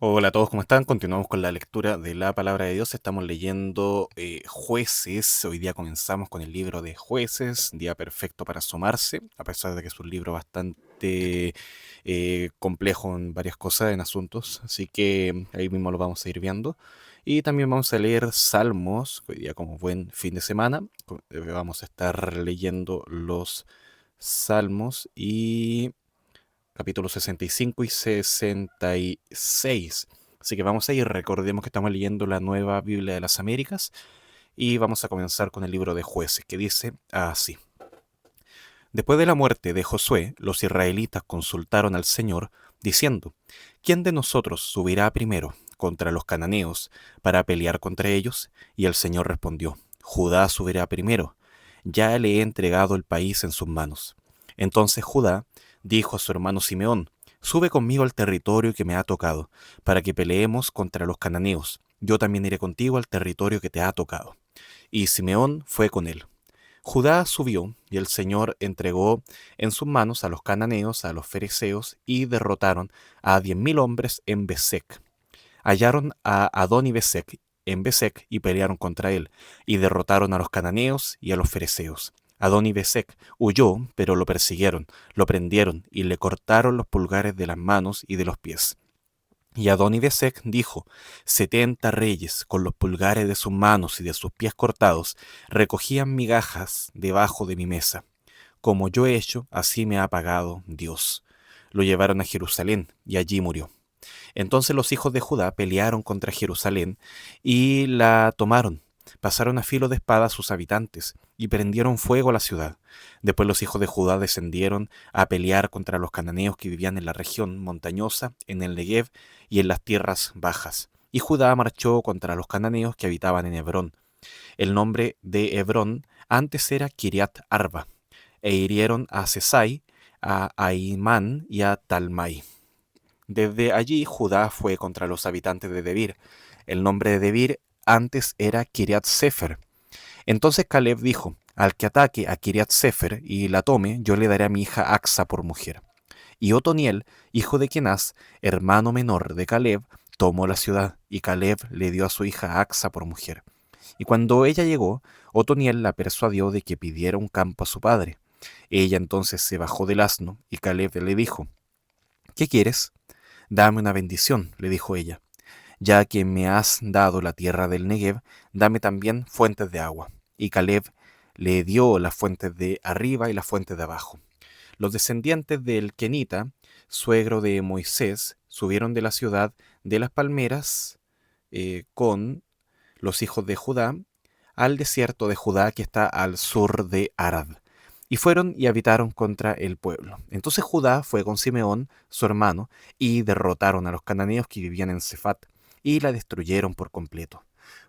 Hola a todos, ¿cómo están? Continuamos con la lectura de la palabra de Dios. Estamos leyendo Jueces. Hoy día comenzamos con el libro de Jueces, día perfecto para asomarse, a pesar de que es un libro bastante complejo en varias cosas, en asuntos. Así que ahí mismo lo vamos a ir viendo. Y también vamos a leer Salmos, hoy día como buen fin de semana. Vamos a estar leyendo los Salmos y capítulos 65 y 66. Así que vamos a ir, recordemos que estamos leyendo la Nueva Biblia de las Américas y vamos a comenzar con el libro de Jueces, que dice así. Después de la muerte de Josué, los israelitas consultaron al Señor, diciendo, ¿quién de nosotros subirá primero contra los cananeos para pelear contra ellos? Y el Señor respondió, Judá subirá primero, ya le he entregado el país en sus manos. Entonces Judá dijo a su hermano Simeón, sube conmigo al territorio que me ha tocado, para que peleemos contra los cananeos. Yo también iré contigo al territorio que te ha tocado. Y Simeón fue con él. Judá subió, y el Señor entregó en sus manos a los cananeos, a los fereceos, y derrotaron a 10.000 hombres en Besec. Hallaron a Adoni-Besec en Besec y pelearon contra él, y derrotaron a los cananeos y a los fereceos. Adoni-Besec huyó, pero lo persiguieron, lo prendieron y le cortaron los pulgares de las manos y de los pies. Y Adoni-Besec dijo, 70 reyes, con los pulgares de sus manos y de sus pies cortados, recogían migajas debajo de mi mesa. Como yo he hecho, así me ha pagado Dios. Lo llevaron a Jerusalén, y allí murió. Entonces los hijos de Judá pelearon contra Jerusalén y la tomaron. Pasaron a filo de espada a sus habitantes y prendieron fuego a la ciudad. Después los hijos de Judá descendieron a pelear contra los cananeos que vivían en la región montañosa, en el Negev y en las tierras bajas. Y Judá marchó contra los cananeos que habitaban en Hebrón. El nombre de Hebrón antes era Kiriat Arba, e hirieron a Sesai, a Aimán y a Talmai. Desde allí Judá fue contra los habitantes de Debir. El nombre de Debir antes era Kiriat Sefer. Entonces Caleb dijo, al que ataque a Kiriat Sefer y la tome, yo le daré a mi hija Axa por mujer. Y Otoniel, hijo de Kenaz, hermano menor de Caleb, tomó la ciudad, y Caleb le dio a su hija Axa por mujer. Y cuando ella llegó, Otoniel la persuadió de que pidiera un campo a su padre. Ella entonces se bajó del asno, y Caleb le dijo, ¿qué quieres? Dame una bendición, le dijo ella. Ya que me has dado la tierra del Negev, dame también fuentes de agua. Y Caleb le dio las fuentes de arriba y las fuentes de abajo. Los descendientes del Kenita, suegro de Moisés, subieron de la ciudad de las palmeras con los hijos de Judá al desierto de Judá que está al sur de Arad. Y fueron y habitaron contra el pueblo. Entonces Judá fue con Simeón, su hermano, y derrotaron a los cananeos que vivían en Cefat, y la destruyeron por completo.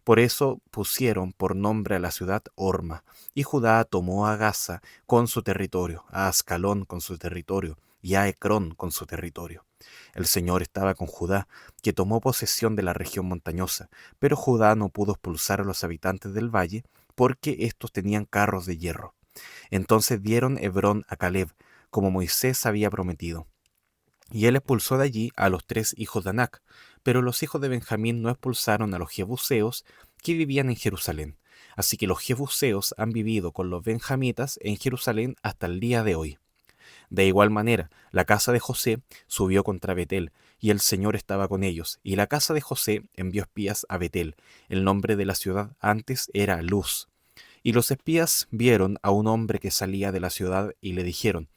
Por eso pusieron por nombre a la ciudad Orma, y Judá tomó a Gaza con su territorio, a Ascalón con su territorio, y a Ecrón con su territorio. El Señor estaba con Judá, que tomó posesión de la región montañosa, pero Judá no pudo expulsar a los habitantes del valle, porque éstos tenían carros de hierro. Entonces dieron Hebrón a Caleb, como Moisés había prometido. Y él expulsó de allí a los 3 hijos de Anac, pero los hijos de Benjamín no expulsaron a los jebuseos que vivían en Jerusalén. Así que los jebuseos han vivido con los benjamitas en Jerusalén hasta el día de hoy. De igual manera, la casa de José subió contra Betel, y el Señor estaba con ellos. Y la casa de José envió espías a Betel. El nombre de la ciudad antes era Luz. Y los espías vieron a un hombre que salía de la ciudad y le dijeron,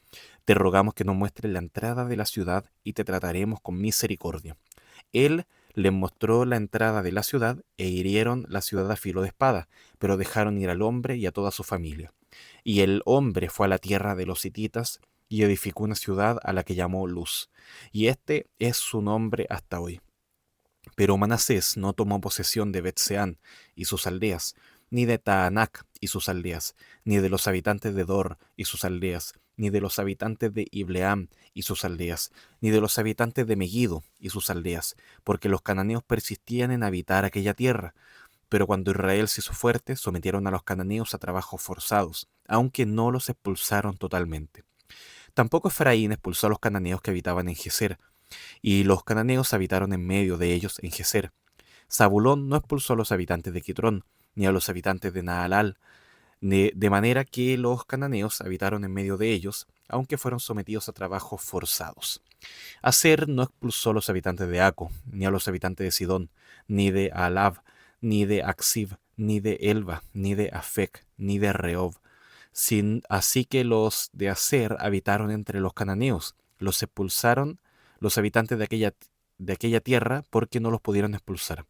te rogamos que nos muestres la entrada de la ciudad y te trataremos con misericordia. Él les mostró la entrada de la ciudad e hirieron la ciudad a filo de espada, pero dejaron ir al hombre y a toda su familia. Y el hombre fue a la tierra de los hititas y edificó una ciudad a la que llamó Luz. Y este es su nombre hasta hoy. Pero Manasés no tomó posesión de Bet-Seán y sus aldeas, ni de Taanac y sus aldeas, ni de los habitantes de Dor y sus aldeas, ni de los habitantes de Ibleam y sus aldeas, ni de los habitantes de Megiddo y sus aldeas, porque los cananeos persistían en habitar aquella tierra. Pero cuando Israel se hizo fuerte, sometieron a los cananeos a trabajos forzados, aunque no los expulsaron totalmente. Tampoco Efraín expulsó a los cananeos que habitaban en Geser, y los cananeos habitaron en medio de ellos en Geser. Zabulón no expulsó a los habitantes de Quitrón, ni a los habitantes de Naalal, de manera que los cananeos habitaron en medio de ellos, aunque fueron sometidos a trabajos forzados. Aser no expulsó a los habitantes de Aco, ni a los habitantes de Sidón, ni de Alab, ni de Aksib, ni de Elba, ni de Afec, ni de Rehob. Así que los de Aser habitaron entre los cananeos, los expulsaron los habitantes de aquella tierra porque no los pudieron expulsar.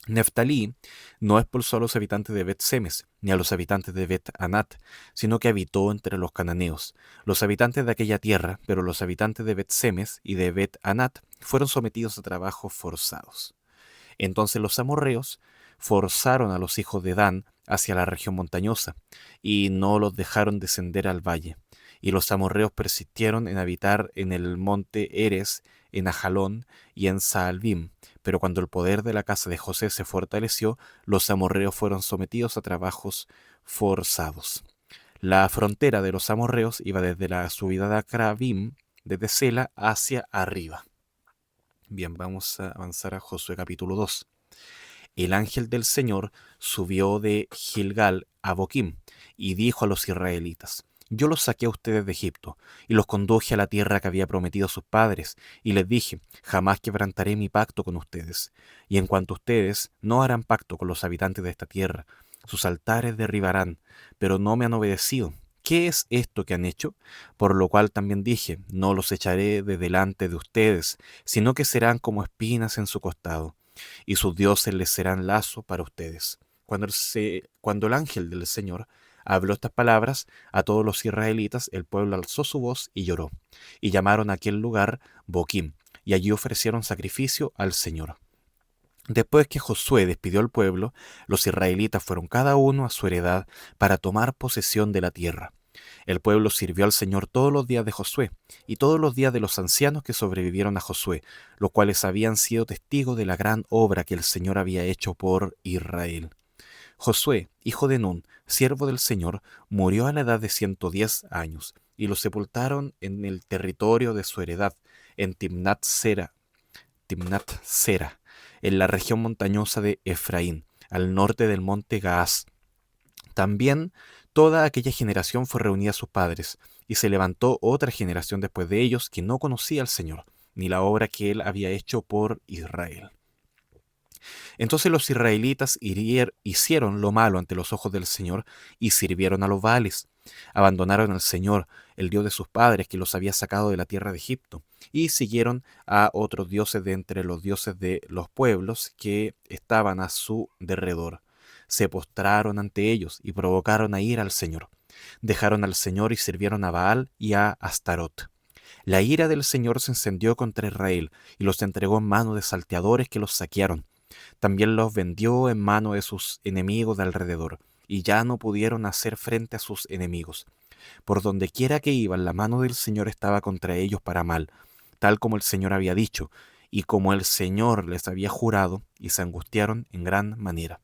Neftalí no expulsó a los habitantes de Bet-Semes, ni a los habitantes de Bet-Anat, sino que habitó entre los cananeos, los habitantes de aquella tierra, pero los habitantes de Bet-Semes y de Bet-Anat fueron sometidos a trabajos forzados. Entonces los amorreos forzaron a los hijos de Dan hacia la región montañosa, y no los dejaron descender al valle. Y los amorreos persistieron en habitar en el monte Eres, en Ajalón y en Saalbim. Pero cuando el poder de la casa de José se fortaleció, los amorreos fueron sometidos a trabajos forzados. La frontera de los amorreos iba desde la subida de Acrabim, desde Sela, hacia arriba. Bien, vamos a avanzar a Josué capítulo 2. El ángel del Señor subió de Gilgal a Boquim y dijo a los israelitas: Yo los saqué a ustedes de Egipto y los conduje a la tierra que había prometido a sus padres, y les dije: Jamás quebrantaré mi pacto con ustedes. Y en cuanto a ustedes, no harán pacto con los habitantes de esta tierra. Sus altares derribarán, pero no me han obedecido. ¿Qué es esto que han hecho? Por lo cual también dije: No los echaré de delante de ustedes, sino que serán como espinas en su costado, y sus dioses les serán lazo para ustedes. Cuando el ángel del Señor habló estas palabras a todos los israelitas, el pueblo alzó su voz y lloró, y llamaron a aquel lugar Boquim, y allí ofrecieron sacrificio al Señor. Después que Josué despidió al pueblo, los israelitas fueron cada uno a su heredad para tomar posesión de la tierra. El pueblo sirvió al Señor todos los días de Josué y todos los días de los ancianos que sobrevivieron a Josué, los cuales habían sido testigos de la gran obra que el Señor había hecho por Israel. Josué, hijo de Nun, siervo del Señor, murió a la edad de 110 años, y lo sepultaron en el territorio de su heredad, en Timnat-Sera, en la región montañosa de Efraín, al norte del monte Gaás. También toda aquella generación fue reunida a sus padres, y se levantó otra generación después de ellos que no conocía al Señor, ni la obra que él había hecho por Israel. Entonces los israelitas hicieron lo malo ante los ojos del Señor y sirvieron a los Baales. Abandonaron al Señor, el Dios de sus padres, que los había sacado de la tierra de Egipto, y siguieron a otros dioses de entre los dioses de los pueblos que estaban a su derredor. Se postraron ante ellos y provocaron a ira al Señor. Dejaron al Señor y sirvieron a Baal y a Astarot. La ira del Señor se encendió contra Israel y los entregó en manos de salteadores que los saquearon. También los vendió en mano de sus enemigos de alrededor, y ya no pudieron hacer frente a sus enemigos. Por donde quiera que iban, la mano del Señor estaba contra ellos para mal, tal como el Señor había dicho, y como el Señor les había jurado, y se angustiaron en gran manera.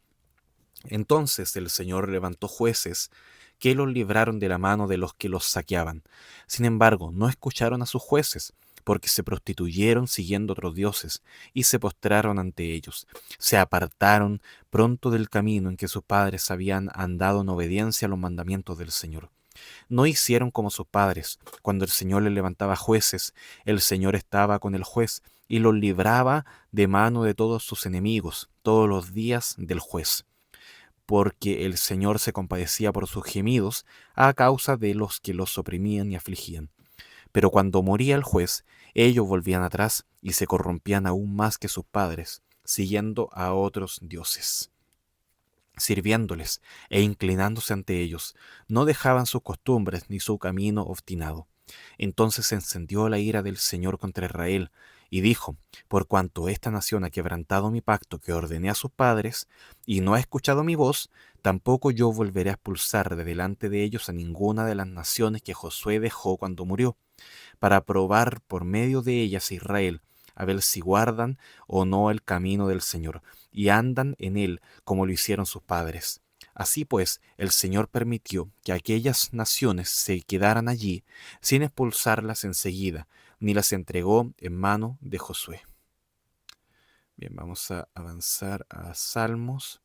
Entonces el Señor levantó jueces que los libraron de la mano de los que los saqueaban. Sin embargo, no escucharon a sus jueces, porque se prostituyeron siguiendo otros dioses, y se postraron ante ellos. Se apartaron pronto del camino en que sus padres habían andado en obediencia a los mandamientos del Señor. No hicieron como sus padres. Cuando el Señor les levantaba jueces, el Señor estaba con el juez, y los libraba de mano de todos sus enemigos, todos los días del juez, porque el Señor se compadecía por sus gemidos a causa de los que los oprimían y afligían. Pero cuando moría el juez, ellos volvían atrás y se corrompían aún más que sus padres, siguiendo a otros dioses. Sirviéndoles e inclinándose ante ellos, no dejaban sus costumbres ni su camino obstinado. Entonces se encendió la ira del Señor contra Israel, y dijo: Por cuanto esta nación ha quebrantado mi pacto que ordené a sus padres, y no ha escuchado mi voz, tampoco yo volveré a expulsar de delante de ellos a ninguna de las naciones que Josué dejó cuando murió, para probar por medio de ellas a Israel, a ver si guardan o no el camino del Señor, y andan en él como lo hicieron sus padres. Así pues, el Señor permitió que aquellas naciones se quedaran allí sin expulsarlas enseguida, ni las entregó en mano de Josué. Bien, vamos a avanzar a Salmos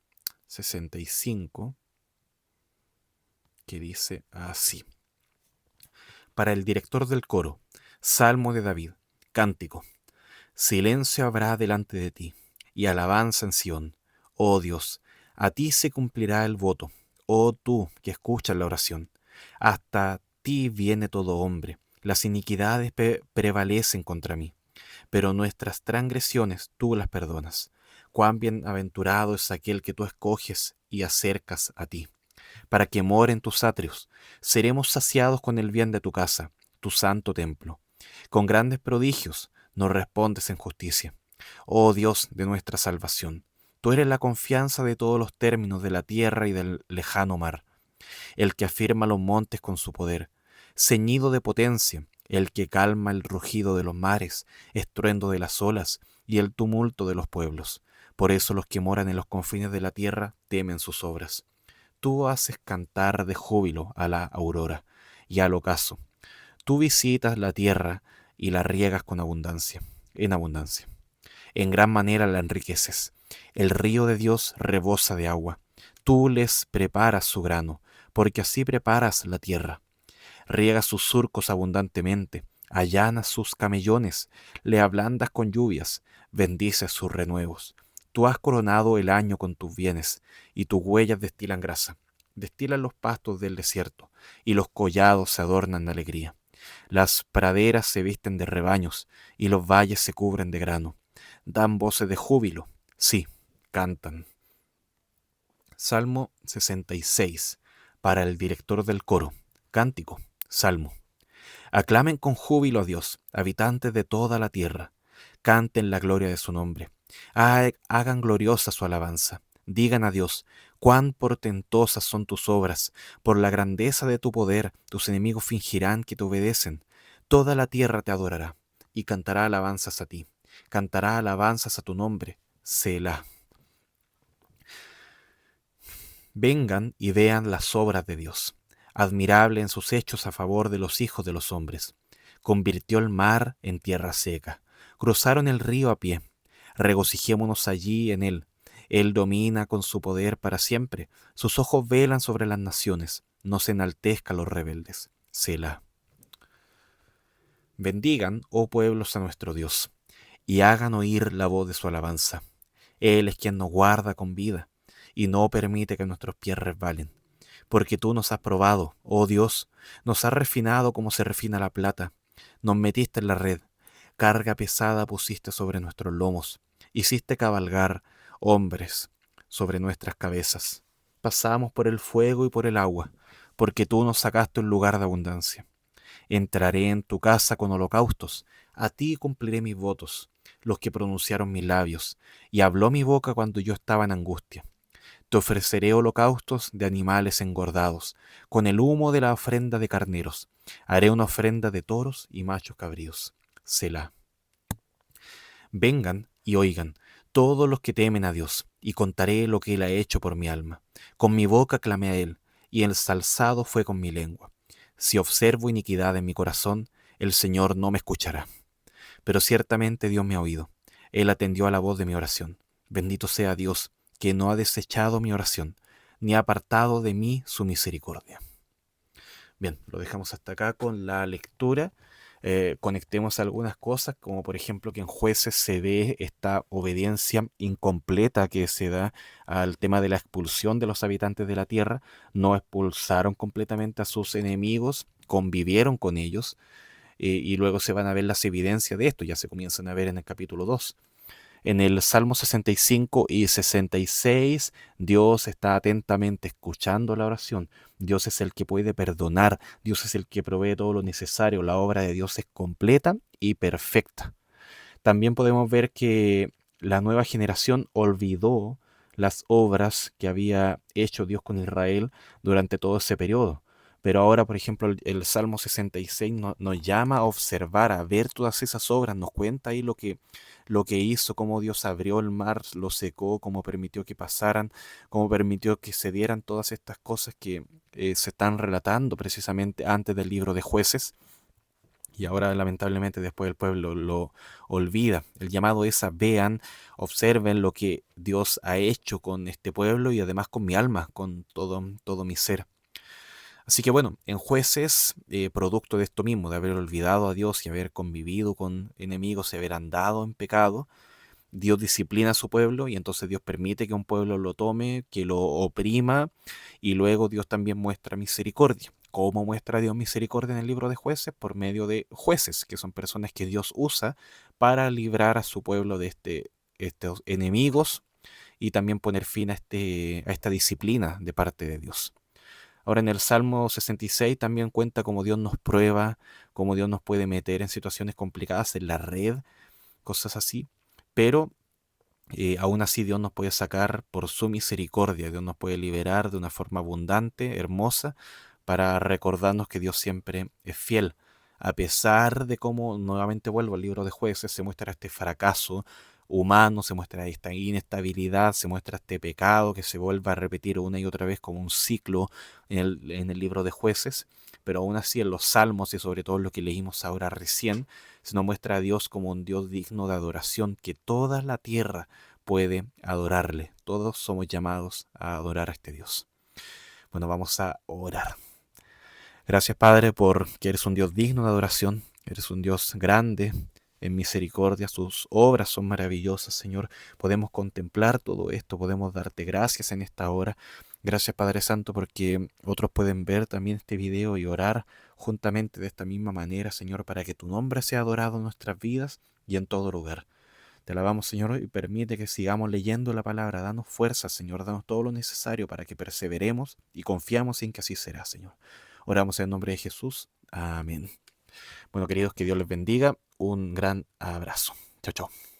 65, que dice así. Para el director del coro, Salmo de David, cántico. Silencio habrá delante de ti, y alabanza en Sión. Oh Dios, a ti se cumplirá el voto, oh tú que escuchas la oración. Hasta ti viene todo hombre, las iniquidades prevalecen contra mí, pero nuestras transgresiones tú las perdonas. Cuán bienaventurado es aquel que tú escoges y acercas a ti, para que more en tus atrios. Seremos saciados con el bien de tu casa, tu santo templo. Con grandes prodigios nos respondes en justicia. Oh Dios de nuestra salvación, tú eres la confianza de todos los términos de la tierra y del lejano mar, el que afirma los montes con su poder, ceñido de potencia, el que calma el rugido de los mares, estruendo de las olas y el tumulto de los pueblos. Por eso los que moran en los confines de la tierra temen sus obras. Tú haces cantar de júbilo a la aurora y al ocaso. Tú visitas la tierra y la riegas con abundancia, en abundancia. En gran manera la enriqueces. El río de Dios rebosa de agua. Tú les preparas su grano, porque así preparas la tierra. Riegas sus surcos abundantemente, allanas sus camellones, le ablandas con lluvias, bendices sus renuevos. Tú has coronado el año con tus bienes, y tus huellas destilan grasa. Destilan los pastos del desierto, y los collados se adornan de alegría. Las praderas se visten de rebaños, y los valles se cubren de grano. Dan voces de júbilo, sí, cantan. Salmo 66, para el director del coro. Cántico, salmo. Aclamen con júbilo a Dios, habitantes de toda la tierra. Canten la gloria de su nombre. Hagan gloriosa su alabanza. Digan a Dios, cuán portentosas son tus obras. Por la grandeza de tu poder, tus enemigos fingirán que te obedecen. Toda la tierra te adorará y cantará alabanzas a ti. Cantará alabanzas a tu nombre, Selah. Vengan y vean las obras de Dios, admirable en sus hechos a favor de los hijos de los hombres. Convirtió el mar en tierra seca, cruzaron el río a pie, regocijémonos allí en él. Él domina con su poder para siempre, sus ojos velan sobre las naciones, no se enaltezcan los rebeldes. Selah. Bendigan, oh pueblos, a nuestro Dios, y hagan oír la voz de su alabanza. Él es quien nos guarda con vida, y no permite que nuestros pies resbalen. Porque tú nos has probado, oh Dios, nos has refinado como se refina la plata. Nos metiste en la red, carga pesada pusiste sobre nuestros lomos, hiciste cabalgar hombres sobre nuestras cabezas. Pasamos por el fuego y por el agua, porque tú nos sacaste un lugar de abundancia. Entraré en tu casa con holocaustos, a ti cumpliré mis votos, los que pronunciaron mis labios, y habló mi boca cuando yo estaba en angustia. Te ofreceré holocaustos de animales engordados, con el humo de la ofrenda de carneros. Haré una ofrenda de toros y machos cabríos. Selah. Vengan y oigan, todos los que temen a Dios, y contaré lo que Él ha hecho por mi alma. Con mi boca clamé a Él, y ensalzado fue con mi lengua. Si observo iniquidad en mi corazón, el Señor no me escuchará. Pero ciertamente Dios me ha oído. Él atendió a la voz de mi oración. Bendito sea Dios, que no ha desechado mi oración, ni ha apartado de mí su misericordia. Bien, lo dejamos hasta acá con la lectura. Conectemos algunas cosas, como por ejemplo que en Jueces se ve esta obediencia incompleta que se da al tema de la expulsión de los habitantes de la tierra. No expulsaron completamente a sus enemigos, convivieron con ellos, y luego se van a ver las evidencias de esto, ya se comienzan a ver en el capítulo 2. En el Salmo 65 y 66, Dios está atentamente escuchando la oración. Dios es el que puede perdonar, Dios es el que provee todo lo necesario. La obra de Dios es completa y perfecta. También podemos ver que la nueva generación olvidó las obras que había hecho Dios con Israel durante todo ese periodo. Pero ahora, por ejemplo, el Salmo 66 nos llama a observar, a ver todas esas obras, nos cuenta ahí lo que hizo, cómo Dios abrió el mar, lo secó, cómo permitió que pasaran, cómo permitió que se dieran todas estas cosas que se están relatando precisamente antes del libro de Jueces. Y ahora lamentablemente después el pueblo lo olvida. El llamado es a vean, observen lo que Dios ha hecho con este pueblo y además con mi alma, con todo mi ser. Así que bueno, en Jueces, producto de esto mismo, de haber olvidado a Dios y haber convivido con enemigos y haber andado en pecado, Dios disciplina a su pueblo y entonces Dios permite que un pueblo lo tome, que lo oprima y luego Dios también muestra misericordia. ¿Cómo muestra Dios misericordia en el libro de Jueces? Por medio de jueces, que son personas que Dios usa para librar a su pueblo de estos enemigos y también poner fin a esta disciplina de parte de Dios. Ahora en el Salmo 66 también cuenta cómo Dios nos prueba, cómo Dios nos puede meter en situaciones complicadas en la red, cosas así. Pero aún así Dios nos puede sacar por su misericordia, Dios nos puede liberar de una forma abundante, hermosa, para recordarnos que Dios siempre es fiel. A pesar de cómo, nuevamente vuelvo al libro de Jueces, se muestra este fracaso humano, se muestra esta inestabilidad, se muestra este pecado que se vuelve a repetir una y otra vez como un ciclo en el libro de Jueces, pero aún así en los salmos y sobre todo en lo que leímos ahora recién, se nos muestra a Dios como un Dios digno de adoración, que toda la tierra puede adorarle. Todos somos llamados a adorar a este Dios. Bueno, vamos a orar. Gracias, Padre, porque eres un Dios digno de adoración. Eres un Dios grande en misericordia. Sus obras son maravillosas, Señor. Podemos contemplar todo esto. Podemos darte gracias en esta hora. Gracias, Padre Santo, porque otros pueden ver también este video y orar juntamente de esta misma manera, Señor, para que tu nombre sea adorado en nuestras vidas y en todo lugar. Te alabamos, Señor, y permite que sigamos leyendo la palabra. Danos fuerza, Señor. Danos todo lo necesario para que perseveremos y confiamos en que así será, Señor. Oramos en el nombre de Jesús. Amén. Bueno, queridos, que Dios les bendiga. Un gran abrazo. Chao, chao.